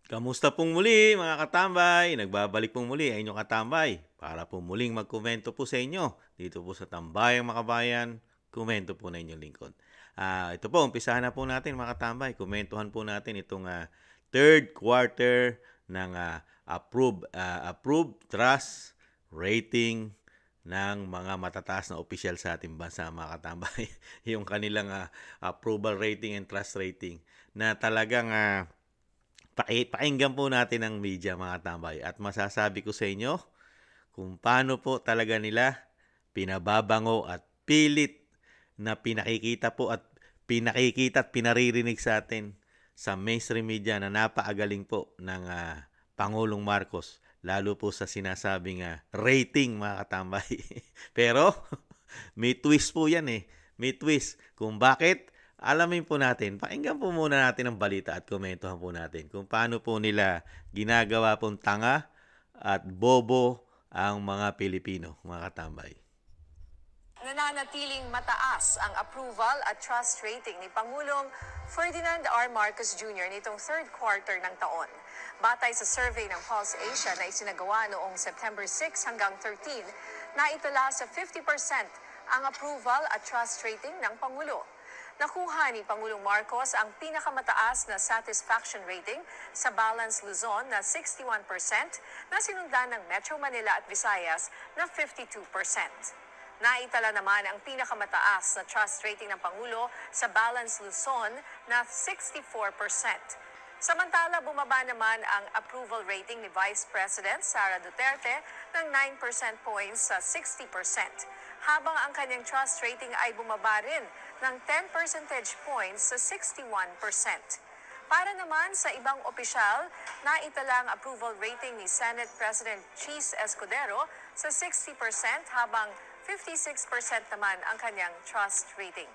Kamusta pong muli mga katambay? Nagbabalik pong muli ang inyong katambay para po muling magkomento po sa inyo dito po sa Tambayang Makabayan, komento po na inyong lingkod. Ito po, umpisahan na po natin mga katambay. Komentuhan po natin itong third quarter ng approved trust rating ng mga matataas na opisyal sa ating bansa mga katambay. Yung kanilang approval rating and trust rating na talagang pakinggan po natin ang media mga tambay at masasabi ko sa inyo kung paano po talaga nila pinababango at pilit na pinakikita at pinaririnig sa atin sa mainstream media na napakagaling po ng Pangulong Marcos lalo po sa sinasabing rating mga katambay. Pero may twist po yan eh. May twist kung bakit. Alamin po natin, pakinggan po muna natin ang balita at komentuhan po natin kung paano po nila ginagawa pong tanga at bobo ang mga Pilipino, mga katambay. Nananatiling mataas ang approval at trust rating ni Pangulong Ferdinand R. Marcos Jr. nitong third quarter ng taon. Batay sa survey ng Pulse Asia na isinagawa noong September 6 hanggang 13, naitala sa 50% ang approval at trust rating ng Pangulo. Nakuha ni Pangulong Marcos ang pinakamataas na satisfaction rating sa Balance Luzon na 61% na sinundan ng Metro Manila at Visayas na 52%. Naitala naman ang pinakamataas na trust rating ng Pangulo sa Balance Luzon na 64%. Samantala, bumaba naman ang approval rating ni Vice President Sara Duterte ng 9% points sa 60%, habang ang kanyang trust rating ay bumaba rin ng 10 percentage points sa 61%. Para naman sa ibang opisyal, naitala ang approval rating ni Senate President Cheese Escudero sa 60% habang 56% naman ang kanyang trust rating.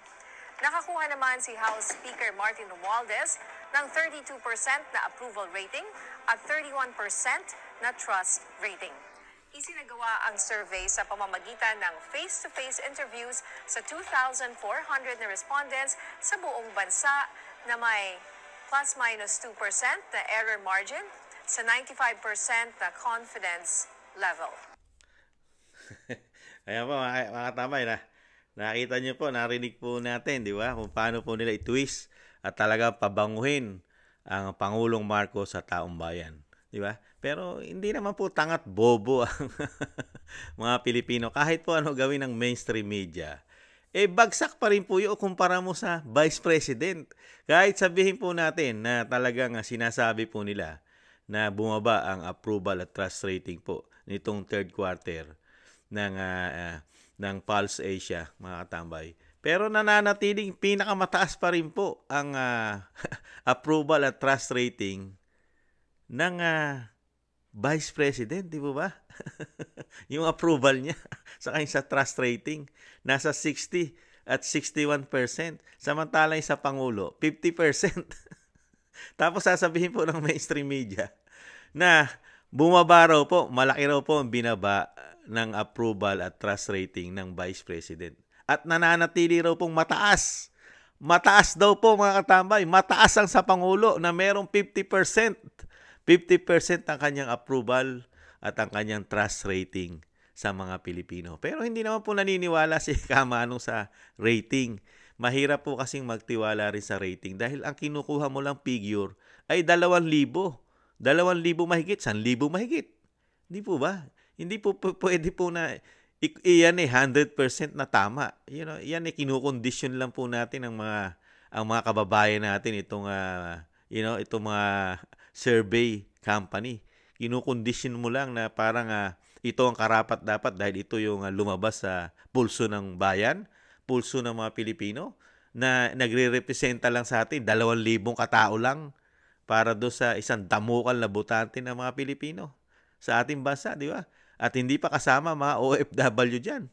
Nakakuha naman si House Speaker Martin Romualdez ng 32% na approval rating at 31% na trust rating. Isinagawa ang survey sa pamamagitan ng face-to-face interviews sa 2,400 na respondents sa buong bansa na may plus-minus 2% na error margin sa 95% na confidence level. Ayan po mga katambay na. Nakita niyo po, narinig po natin, di ba? Kung paano po nila i-twist at talaga pabanguhin ang Pangulong Marcos sa taong bayan. Di ba? Pero hindi naman po tangat bobo ang mga Pilipino. Kahit po ano gawin ng mainstream media, bagsak pa rin po yung kumpara mo sa Vice President. Kahit sabihin po natin na talagang sinasabi po nila na bumaba ang approval at trust rating po nitong third quarter ng Pulse Asia, mga katambay. Pero nananatiling pinakamataas pa rin po ang approval at trust rating ng Vice President, di ba? Yung approval niya sa trust rating nasa 60 at 61%. Samantalang sa Pangulo, 50%. Tapos sasabihin po ng mainstream media na bumaba raw po, malaki raw po ang binaba ng approval at trust rating ng Vice President. At nananatili raw pong mataas. Mataas daw po mga katambay. Mataas ang sa Pangulo na merong 50%. 50% ang kanyang approval at ang kanyang trust rating sa mga Pilipino. Pero hindi naman po naniniwala si Kamanong sa rating. Mahirap po kasing magtiwala rin sa rating dahil ang kinukuha mo lang figure ay 2,000. 2,000 mahigit, 1,000 mahigit. Hindi po ba? Hindi po pwede po na iyan 100% na tama. You know, yan kinukondisyon lang po natin ang mga kababayan natin itong itong mga survey company. Kinukondisyon mo lang na parang ito ang karapat-dapat dahil ito yung lumabas sa pulso ng bayan, pulso ng mga Pilipino na nagre-representa lang sa atin 2,000 katao lang para do sa isang damukal na butante ng mga Pilipino sa ating bansa, di ba? At hindi pa kasama mga OFW dyan.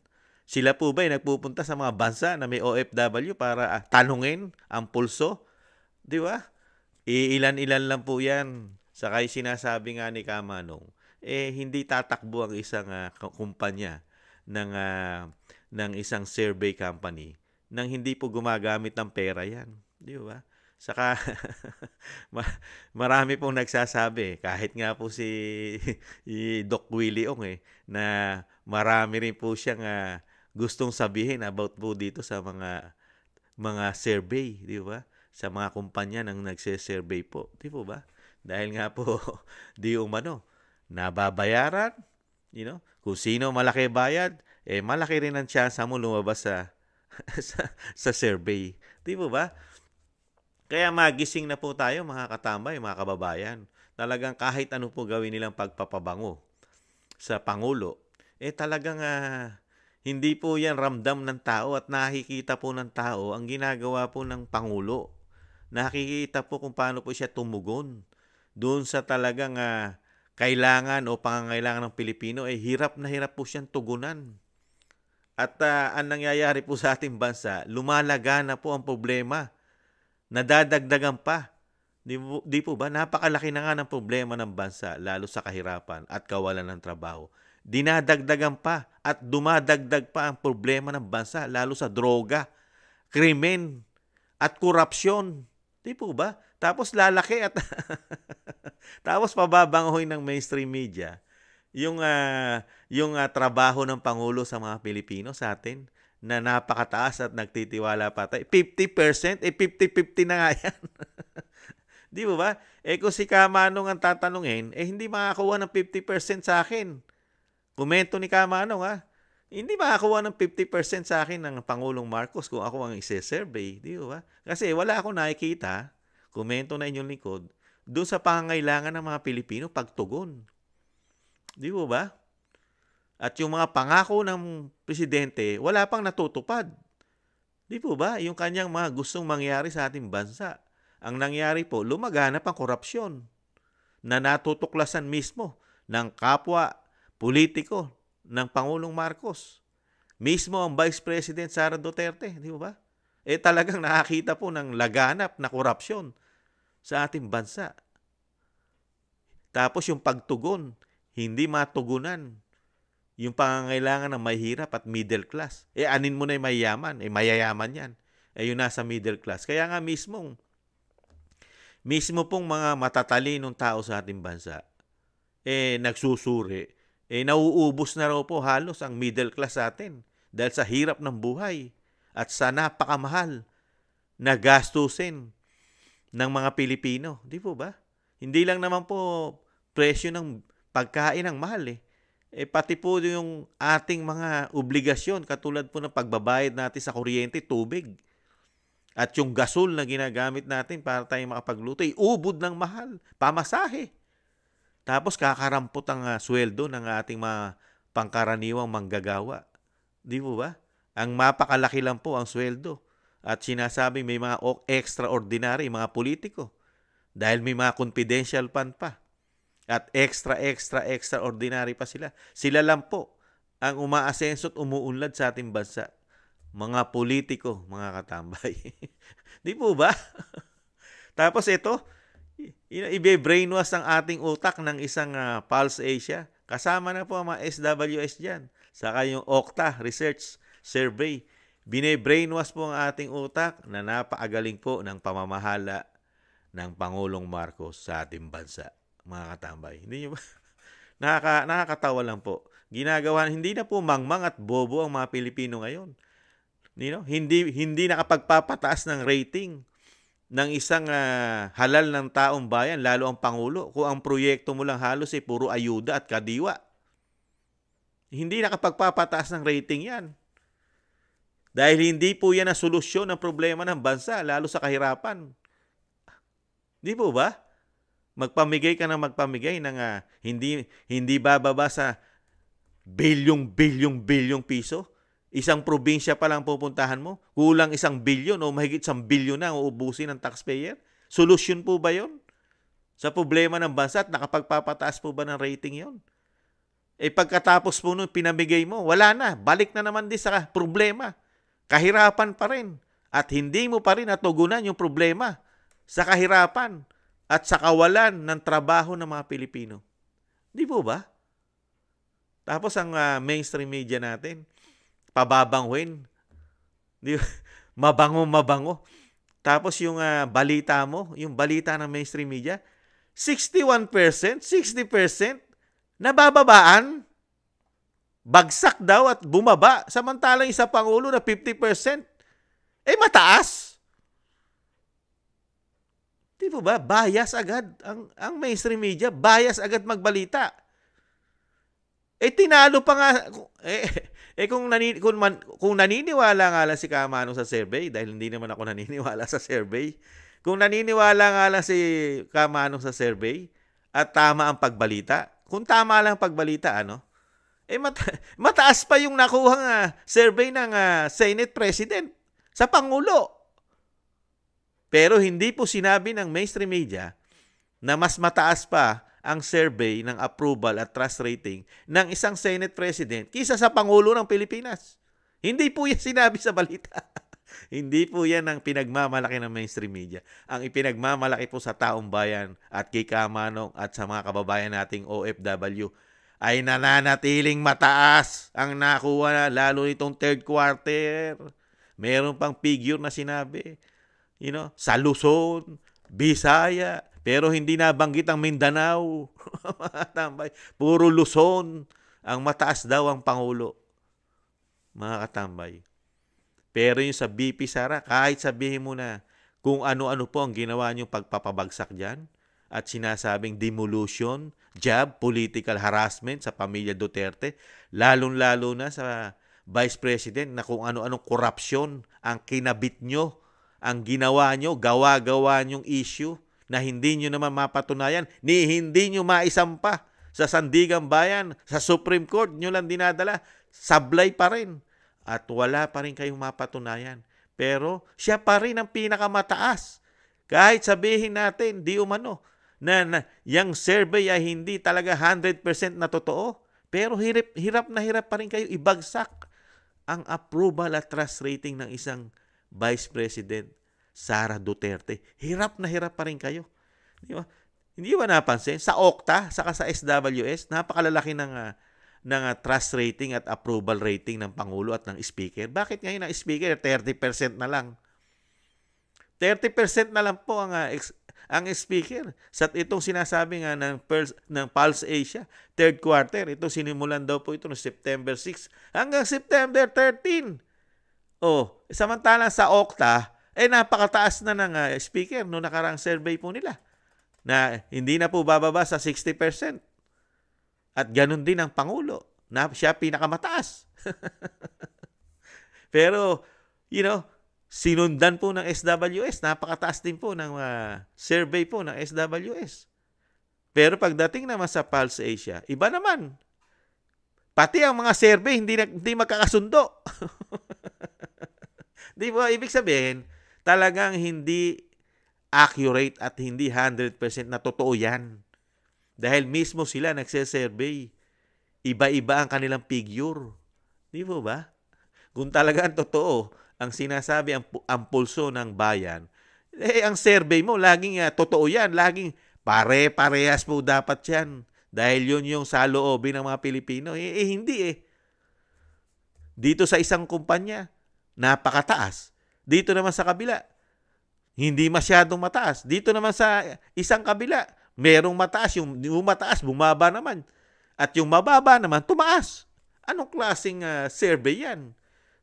Sila po ba ay nagpupunta sa mga bansa na may OFW para tanungin ang pulso? Di ba? Ilan-ilan lang po yan. Sakay sinasabi nga ni Kamanong, hindi tatakbo ang isang kumpanya ng isang survey company nang hindi po gumagamit ng pera yan. Di ba? Saka marami pong nagsasabi, kahit nga po si Doc Willie Ong na marami rin po siyang gustong sabihin about po dito sa mga survey, di ba? Sa mga kumpanya nang nagse-survey po, di po ba? Dahil nga po di umano nababayaran, kung sino malaki bayad, malaki rin ang tsansa mo lumabas sa sa survey. Di po ba? Kaya magising na po tayo mga katambay, mga kababayan. Talagang kahit ano po gawin nilang pagpapabango sa Pangulo, talagang hindi po yan ramdam ng tao at nakikita po ng tao ang ginagawa po ng Pangulo. Nakikita po kung paano po siya tumugon doon sa talagang kailangan o pangangailangan ng Pilipino, hirap na hirap po siyang tugunan. At ang nangyayari po sa ating bansa, lumalaga na po ang problema. Nadadagdagan pa. Di po ba? Napakalaki na nga ng problema ng bansa, lalo sa kahirapan at kawalan ng trabaho. Dinadagdagan pa at dumadagdag pa ang problema ng bansa, lalo sa droga, krimen, at korupsyon. Di po ba? Tapos lalaki at tapos pababangoy ng mainstream media yung trabaho ng Pangulo sa mga Pilipino sa atin na napakataas at nagtitiwala pa tayo. 50%? 50-50 na nga yan. Di ba? Kung si Kamanong ang tatanungin, hindi makakuha ng 50% sa akin. Komento ni Kamanong, hindi makakuha ng 50% sa akin ng Pangulong Marcos kung ako ang ise-survey. Di ba? Kasi wala akong nakikita, komento na inyong likod, doon sa pangangailangan ng mga Pilipino pagtugon. Di ba? At yung mga pangako ng presidente, wala pang natutupad. Di po ba? Yung kanyang mga gustong mangyari sa ating bansa. Ang nangyari po, lumaganap ang korupsyon na natutuklasan mismo ng kapwa politiko ng Pangulong Marcos. Mismo ang Vice President Sara Duterte. Di ba? Talagang nakakita po ng laganap na korupsyon sa ating bansa. Tapos yung pagtugon, hindi matugunan yung pangangailangan ng mahirap at middle class. Anin mo na yung mayayaman. Mayayaman yan. Yung nasa middle class. Kaya nga mismo pong mga matatalinong tao sa ating bansa, nagsusuri. Nauubos na raw po halos ang middle class sa atin dahil sa hirap ng buhay at sa napakamahal na gastusin ng mga Pilipino. Di po ba? Hindi lang naman po presyo ng pagkain ang mahal pati po yung ating mga obligasyon katulad po ng pagbabayad natin sa kuryente, tubig at yung gasol na ginagamit natin para tayong makapagluto, ubod ng mahal, pamasahe. Tapos kakarampot ang sweldo ng ating mga pangkaraniwang manggagawa. Di po ba? Ang mapakalaki lang po ang sweldo at sinasabing may mga extraordinary mga politiko dahil may mga confidential fund pa. At extraordinary pa sila. Sila lang po ang umaasenso at umuunlad sa ating bansa. Mga politiko, mga katambay. Di po ba? Tapos ito, ibe-brainwash ang ating utak ng isang Pulse Asia. Kasama na po ang mga SWS dyan. Saka yung Okta Research Survey. Bine-brainwash po ang ating utak na napakagaling po ng pamamahala ng Pangulong Marcos sa ating bansa. Mga katambay. Hindi nyo ba? Nakakatawa lang po. Hindi na po mangmang at bobo ang mga Pilipino ngayon. Hindi nakapagpapataas ng rating ng isang halal ng taong bayan, lalo ang Pangulo, kung ang proyekto mo lang halos puro ayuda at kadiwa. Hindi nakapagpapataas ng rating yan. Dahil hindi po yan ang solusyon ng problema ng bansa, lalo sa kahirapan. Di po ba? Magpamigay ka ng hindi bababa sa bilyong piso. Isang probinsya pa lang pupuntahan mo. Kulang 1 bilyon o mahigit 1 bilyon na ang uubusin ng taxpayer. Solusyon po ba yon sa problema ng bansa at nakapagpapataas po ba ng rating yon? Pagkatapos po nung pinamigay mo, wala na. Balik na naman din sa problema. Kahirapan pa rin. At hindi mo pa rin natugunan yung problema sa kahirapan at sa kawalan ng trabaho ng mga Pilipino. Di po ba? Tapos ang mainstream media natin, pababanguin. Mabango. Tapos yung balita mo, yung balita ng mainstream media, 61%, 60%, nabababaan, bagsak daw at bumaba. Samantalang isa Pangulo na 50%, mataas. Di po ba? Bias agad. Ang mainstream media, bias agad magbalita. Tinalo pa nga, kung naniniwala nga lang si Kamanong sa survey, dahil hindi naman ako naniniwala sa survey, kung naniniwala nga lang si Kamanong sa survey, at tama ang pagbalita, kung tama lang ang pagbalita, mataas pa yung nakuhang survey ng Senate President sa Pangulo. Pero hindi po sinabi ng mainstream media na mas mataas pa ang survey ng approval at trust rating ng isang Senate President kaysa sa Pangulo ng Pilipinas. Hindi po yan sinabi sa balita. Hindi po yan ang pinagmamalaki ng mainstream media. Ang ipinagmamalaki po sa taong bayan at kay Kamanong at sa mga kababayan nating OFW ay nananatiling mataas ang nakuha lalo nitong third quarter. Meron pang figure na sinabi. Sa Luzon, Bisaya, pero hindi nabanggit ang Mindanao. Puro Luzon. Ang mataas daw ang Pangulo. Mga katambay. Pero yung sa BP Sara, kahit sabihin mo na kung ano-ano po ang ginawa niyong pagpapabagsak dyan at sinasabing demolition, job, political harassment sa pamilya Duterte, lalong-lalo na sa Vice President na kung ano-anong korupsyon ang kinabit nyo, ang ginawa nyo, gawa-gawa nyong issue na hindi nyo naman mapatunayan, ni hindi nyo maisampa sa Sandigan Bayan, sa Supreme Court nyo lang dinadala, sablay pa rin. At wala pa rin kayong mapatunayan. Pero siya pa rin ang pinakamataas. Kahit sabihin natin, di umano, na yung survey ay hindi talaga 100% na totoo, pero hirap na hirap pa rin kayo ibagsak ang approval at trust rating ng isang Vice President Sara Duterte. Hirap na hirap pa rin kayo. Di ba? Hindi ba napansin? Sa Okta, saka sa SWS, napakalalaki ng trust rating at approval rating ng Pangulo at ng Speaker. Bakit ngayon ang Speaker 30% na lang? 30% na lang po ang Speaker. Sa itong sinasabi nga ng Pulse Asia, third quarter, ito sinimulan daw po ito noong September 6 hanggang September 13. Samantalang sa Okta, napakataas na ng Speaker noong nakarang survey po nila na hindi na po bababa sa 60%. At ganun din ang Pangulo na siya pinakamataas. Pero, sinundan po ng SWS. Napakataas din po ng survey po ng SWS. Pero pagdating naman sa Pulse Asia, iba naman. Pati ang mga survey hindi magkakasundo. Di ba? Ibig sabihin, talagang hindi accurate at hindi 100% na totoo yan. Dahil mismo sila nagse-survey. Iba-iba ang kanilang figure. Di ba? Kung talagang totoo, ang sinasabi ang pulso ng bayan, ang survey mo, laging totoo yan. Laging pare-parehas po dapat yan. Dahil yun yung saloobin ng mga Pilipino. Hindi Dito sa isang kumpanya, napakataas. Dito naman sa kabila, hindi masyadong mataas. Dito naman sa isang kabila, merong mataas. Yung mataas, bumaba naman. At yung mababa naman, tumaas. Anong klaseng survey yan?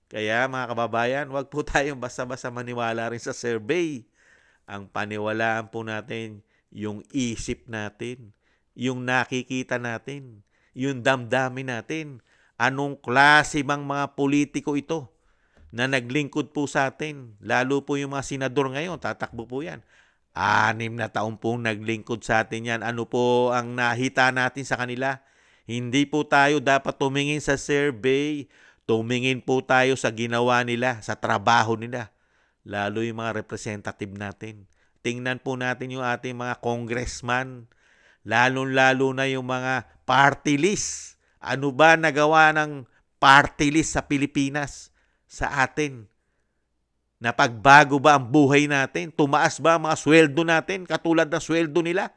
Kaya mga kababayan, wag po tayong basta-basta maniwala rin sa survey. Ang paniwalaan po natin, yung isip natin, yung nakikita natin, yung damdamin natin. Anong klase bang mga politiko ito na naglingkod po sa atin? Lalo po yung mga senador ngayon, tatakbo po yan. 6 na taon pong naglingkod sa atin yan. Ano po ang nahita natin sa kanila? Hindi po tayo dapat tumingin sa survey. Tumingin po tayo sa ginawa nila, sa trabaho nila. Lalo yung mga representative natin. Tingnan po natin yung ating mga congressman. Lalo-lalo na yung mga party list. Ano ba nagawa ng party list sa Pilipinas sa atin? Napagbago ba ang buhay natin? Tumaas ba ang mga sweldo natin katulad ng sweldo nila?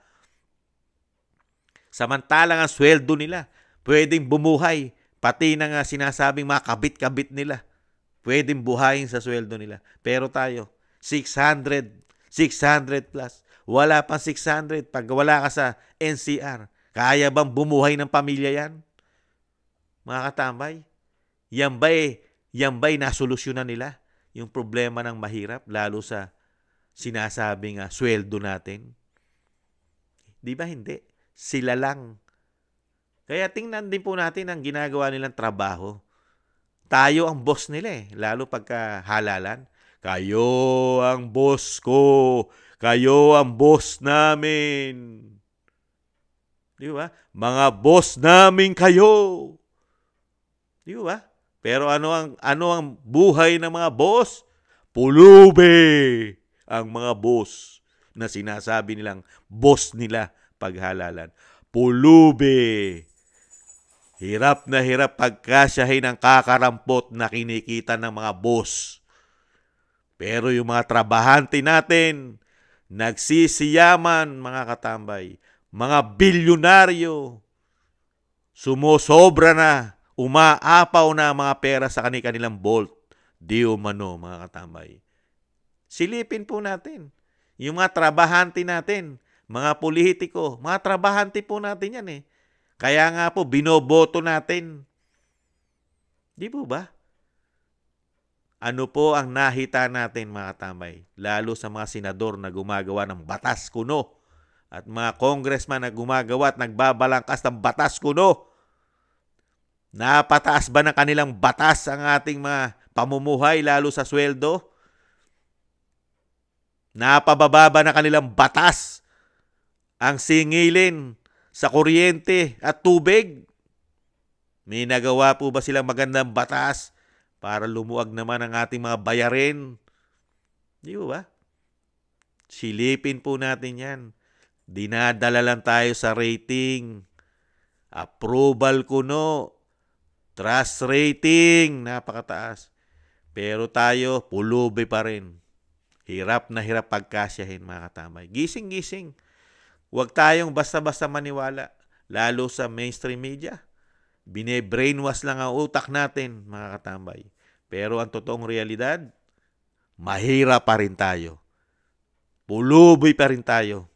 Samantalang ang sweldo nila, pwedeng bumuhay. Pati na nga sinasabing mga kabit-kabit nila, pwedeng buhayin sa sweldo nila. Pero tayo, 600 plus. Wala pang 600 pag wala ka sa NCR. Kaya bang bumuhay ng pamilya yan? Mga katambay, yan ba'y nasolusyonan nila yung problema ng mahirap, lalo sa sinasabing sweldo natin? Di ba hindi? Sila lang. Kaya tingnan din po natin ang ginagawa nilang trabaho. Tayo ang boss nila lalo pagka halalan. Kayo ang boss ko. Kayo ang boss namin. Di ba? Mga boss namin kayo. Di ba? Pero ano ang buhay ng mga boss? Pulubi ang mga boss na sinasabi nilang boss nila paghalalan. Pulubi. Hirap na hirap pagkasyahin ang kakarampot na kinikita ng mga boss. Pero yung mga trabahante natin, nagsisiyaman, mga katambay, mga bilyonaryo, sumosobra na, umaapaw na mga pera sa kanilang bolt. Di umano, mga katambay. Silipin po natin. Yung mga trabahante natin, mga politiko, mga trabahante po natin yan Kaya nga po, binoboto natin. Di po ba? Ano po ang nahita natin, mga katambay? Lalo sa mga senador na gumagawa ng batas kuno at mga congressman na gumagawa at nagbabalangkas ng batas kuno. Napataas ba ng kanilang batas ang ating mga pamumuhay, lalo sa sweldo? Napababa ba ng kanilang batas ang singilin sa kuryente at tubig? May nagawa po ba silang magandang batas para lumuwag naman ang ating mga bayarin? Di ba? Silipin po natin yan. Dinadala lang tayo sa rating. Approval kuno. Trust rating. Napakataas. Pero tayo, pulubi pa rin. Hirap na hirap pagkasyahin, mga katamay. Gising-gising. Huwag tayong basta-basta maniwala, lalo sa mainstream media. Bine-brainwash lang ang utak natin, mga katambay. Pero ang totoong realidad, mahirap pa rin tayo. Puluboy pa rin tayo.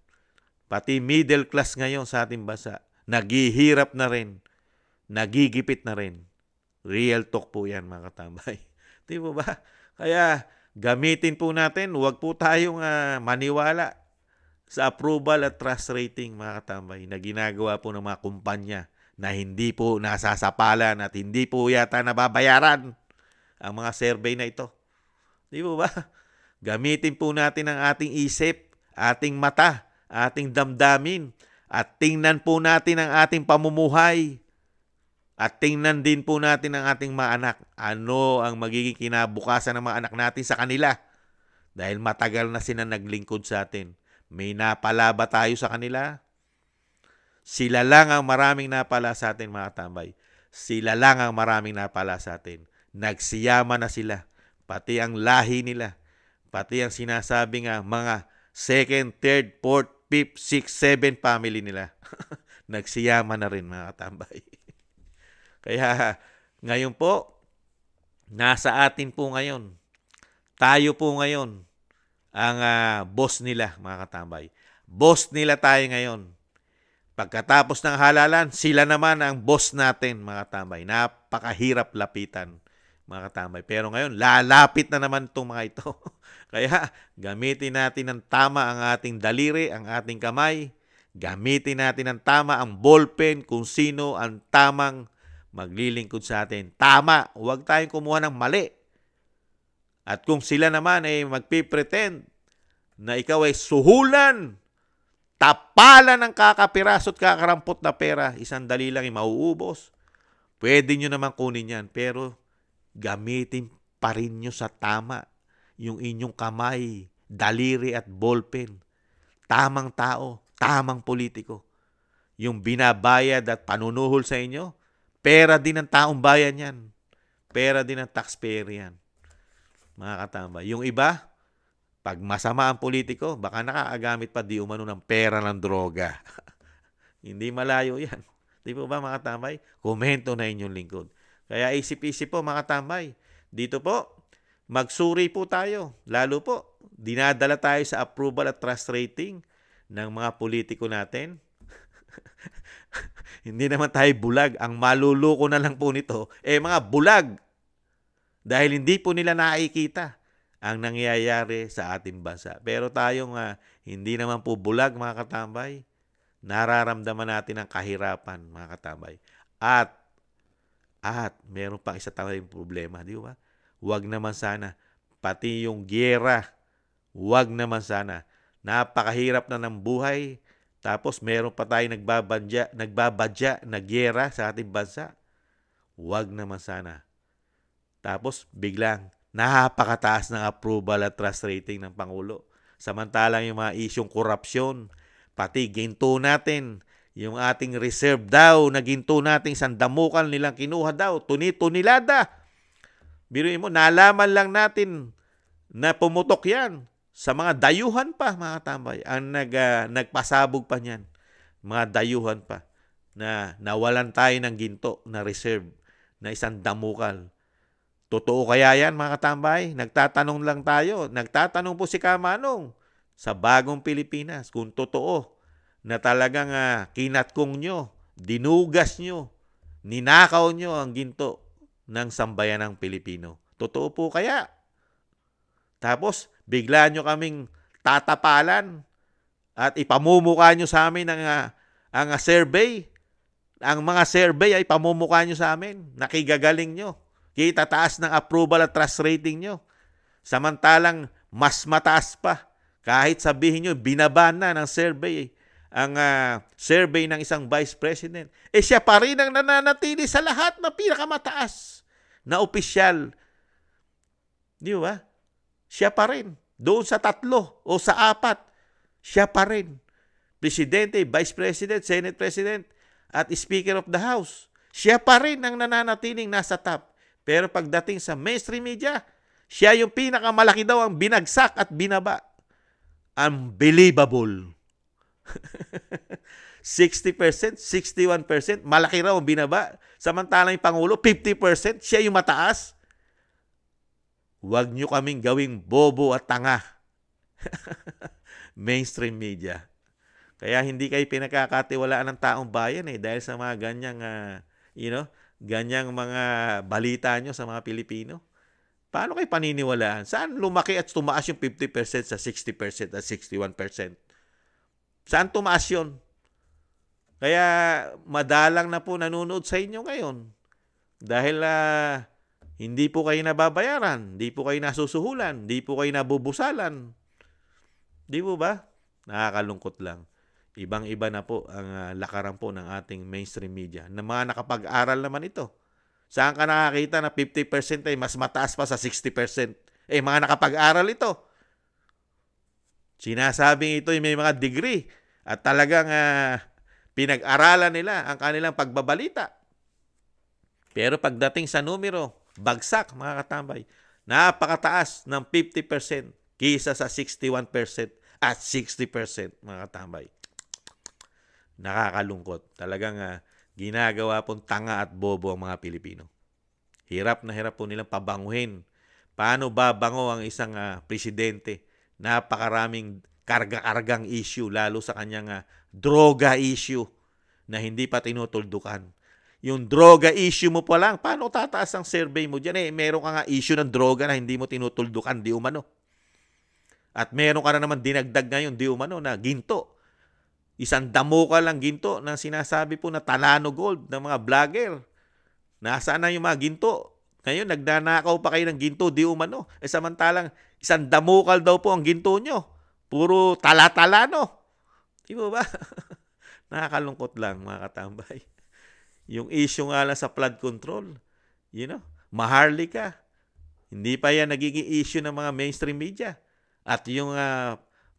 Pati middle class ngayon sa ating bansa, naghihirap na rin. Nagigipit na rin. Real talk po yan, mga katambay. Di ba ba? Kaya gamitin po natin, huwag po tayong maniwala sa approval at trust rating, mga katambay, na ginagawa po ng mga kumpanya na hindi po nasasapalan at hindi po yata nababayaran ang mga survey na ito. Di ba? Gamitin po natin ang ating isip, ating mata, ating damdamin, at tingnan po natin ang ating pamumuhay. At tingnan din po natin ang ating mga anak. Ano ang magiging kinabukasan ng mga anak natin sa kanila? Dahil matagal na sila naglingkod sa atin. May napala ba tayo sa kanila? Sila lang ang maraming napala sa atin, mga tambay. Sila lang ang maraming napala sa atin. Nagsiyaman na sila. Pati ang lahi nila. Pati ang sinasabi nga mga second, third, fourth, fifth, sixth, seventh family nila. Nagsiyaman na rin, mga tambay. Kaya ngayon po, nasa atin po ngayon. Tayo po ngayon ang boss nila, mga katambay. Boss nila tayo ngayon. Pagkatapos ng halalan, sila naman ang boss natin, mga katambay. Napakahirap lapitan, mga katambay. Pero ngayon, lalapit na naman itong mga ito. Kaya gamitin natin ng tama ang ating daliri, ang ating kamay. Gamitin natin ng tama ang ballpen kung sino ang tamang maglilingkod sa atin. Tama, huwag tayong kumuha ng mali. At kung sila naman ay magpipretend na ikaw ay suhulan, tapalan ng kakapiraso at kakarampot na pera, isang dali lang ay mauubos, pwede nyo naman kunin yan. Pero gamitin pa rin nyo sa tama yung inyong kamay, daliri at ballpen. Tamang tao, tamang politiko. Yung binabayad at panunuhol sa inyo, pera din ng taong bayan yan. Pera din ng taxpayer yan. Mga katambay. Yung iba, pag masama ang politiko, baka nakaagamit pa di umano ng pera ng droga. Hindi malayo yan. Di po ba, mga katambay? Komento na inyong lingkod. Kaya isip-isip po, mga katambay. Dito po, magsuri po tayo. Lalo po, dinadala tayo sa approval at trust rating ng mga politiko natin. Hindi naman tayo bulag. Ang maluluko na lang po nito, mga bulag. Dahil hindi po nila nakikita ang nangyayari sa ating bansa. Pero tayong hindi naman po bulag, mga katambay, nararamdaman natin ang kahirapan, mga katambay. At meron pang isa tayong problema, di ba? Huwag naman sana. Pati yung giyera, huwag naman sana. Napakahirap na ng buhay. Tapos meron pa tayong nagbabadya na giyera sa ating bansa. Huwag naman sana. Tapos biglang napakataas ng approval at trust rating ng Pangulo. Samantalang yung mga isyong korupsyon, pati ginto natin, yung ating reserve daw na ginto natin, sandamukan nilang kinuha daw, tuni-tunilada. Biruin mo, nalaman lang natin na pumutok yan sa mga dayuhan pa, mga tambay. Ang nagpasabog pa niyan, mga dayuhan pa, na nawalan tayo ng ginto na reserve na isang damukal. Totoo kaya yan, mga katambay? Nagtatanong lang tayo. Nagtatanong po si Kamanong sa Bagong Pilipinas kung totoo na talagang kinatkong nyo, dinugas nyo, ninakaw nyo ang ginto ng sambayanang Pilipino. Totoo po kaya? Tapos, bigla nyo kaming tatapalan at ipamumukha nyo sa amin ang survey. Ang mga survey ay pamumukha nyo sa amin. Nakigagaling nyo. Kitataas ng approval at trust rating nyo. Samantalang mas mataas pa. Kahit sabihin nyo, binaba na ng survey ang survey ng isang vice president. Siya pa rin ang nananatili sa lahat na pinakamataas na opisyal. Di ba? Siya pa rin. Doon sa 3 o sa 4, siya pa rin. Presidente, Vice President, Senate President, at Speaker of the House. Siya pa rin ang nananatiling nasa top. Pero pagdating sa mainstream media, siya yung pinakamalaki daw ang binagsak at binaba. Unbelievable. 60%, 61%, malaki raw ang binaba. Samantalang yung Pangulo, 50%, siya yung mataas. Huwag nyo kaming gawing bobo at tanga. Mainstream media. Kaya hindi kayo pinakakatiwalaan ng taong bayan dahil sa mga ganyang, ganyang mga balita nyo sa mga Pilipino. Paano kayo paniniwalaan? Saan lumaki at tumaas yung 50% sa 60% at 61%? Saan tumaas yun? Kaya madalang na po nanonood sa inyo ngayon. Dahil hindi po kayo nababayaran, hindi po kayo nasusuhulan, hindi po kayo nabubusalan. Di po ba? Nakakalungkot lang. Ibang-iba na po ang lakaran po ng ating mainstream media. Na mga nakapag-aral naman ito. Saan ka nakakita na 50% ay mas mataas pa sa 60%? Mga nakapag-aral ito. Sinasabing ito ay may mga degree at talagang pinag-aralan nila ang kanilang pagbabalita. Pero pagdating sa numero, bagsak, mga katambay. Napakataas ng 50% kaysa sa 61% at 60%, mga katambay. Nakakalungkot. Talagang ginagawa pong tanga at bobo ang mga Pilipino. Hirap na hirap po nilang pabanguhin. Paano babango ang isang presidente? Napakaraming karga-kargang issue, lalo sa kanyang droga issue na hindi pa tinutuldukan. Yung droga issue mo pa lang, paano tataas ang survey mo dyan? Meron ka nga issue ng droga na hindi mo tinutuldukan, di umano. At meron ka na naman dinagdag ngayon, di umano, na ginto. Isang damuka lang ginto na sinasabi po na Talano Gold ng mga vlogger. Nasaan na yung mga ginto? Ngayon, nagnanakaw pa kayo ng ginto, di umano. Samantalang, isang damukal daw po ang ginto nyo. Puro tala-talano. Di ba? Nakakalungkot lang, mga katambay. Yung issue nga lang sa flood control, Maharlika. Hindi pa yan nagiging issue ng mga mainstream media. At yung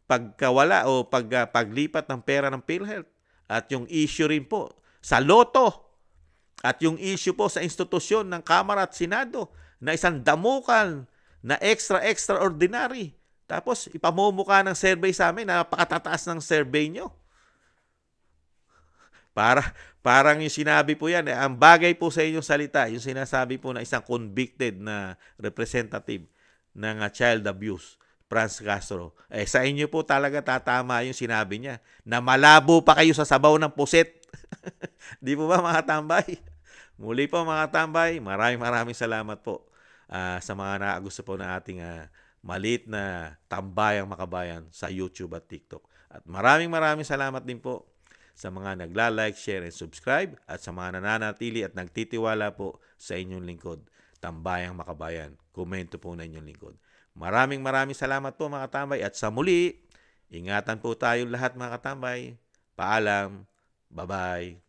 pagkawala o paglipat ng pera ng PhilHealth. At yung issue rin po sa loto. At yung issue po sa institusyon ng Kamara at Senado na isang damukal na extraordinary. Tapos ipamumukha ng survey sa amin, napakatataas ng survey nyo. Parang yung sinabi po yan, ang bagay po sa inyong salita, yung sinasabi po na isang convicted na representative ng child abuse. Franz Castro. Sa inyo po talaga tatama yung sinabi niya na malabo pa kayo sa sabaw ng puset. Di po ba mga tambay? Muli po mga tambay, maraming salamat po sa mga nakagusto po ng ating maliit na tambayang makabayan sa YouTube at TikTok. At maraming salamat din po sa mga nagla-like, share, and subscribe at sa mga nananatili at nagtitiwala po sa inyong lingkod, Tambayang Makabayan. Komento po na inyong lingkod. Maraming salamat po mga tambay at sa muli, ingatan po tayong lahat mga katambay. Paalam. Bye-bye.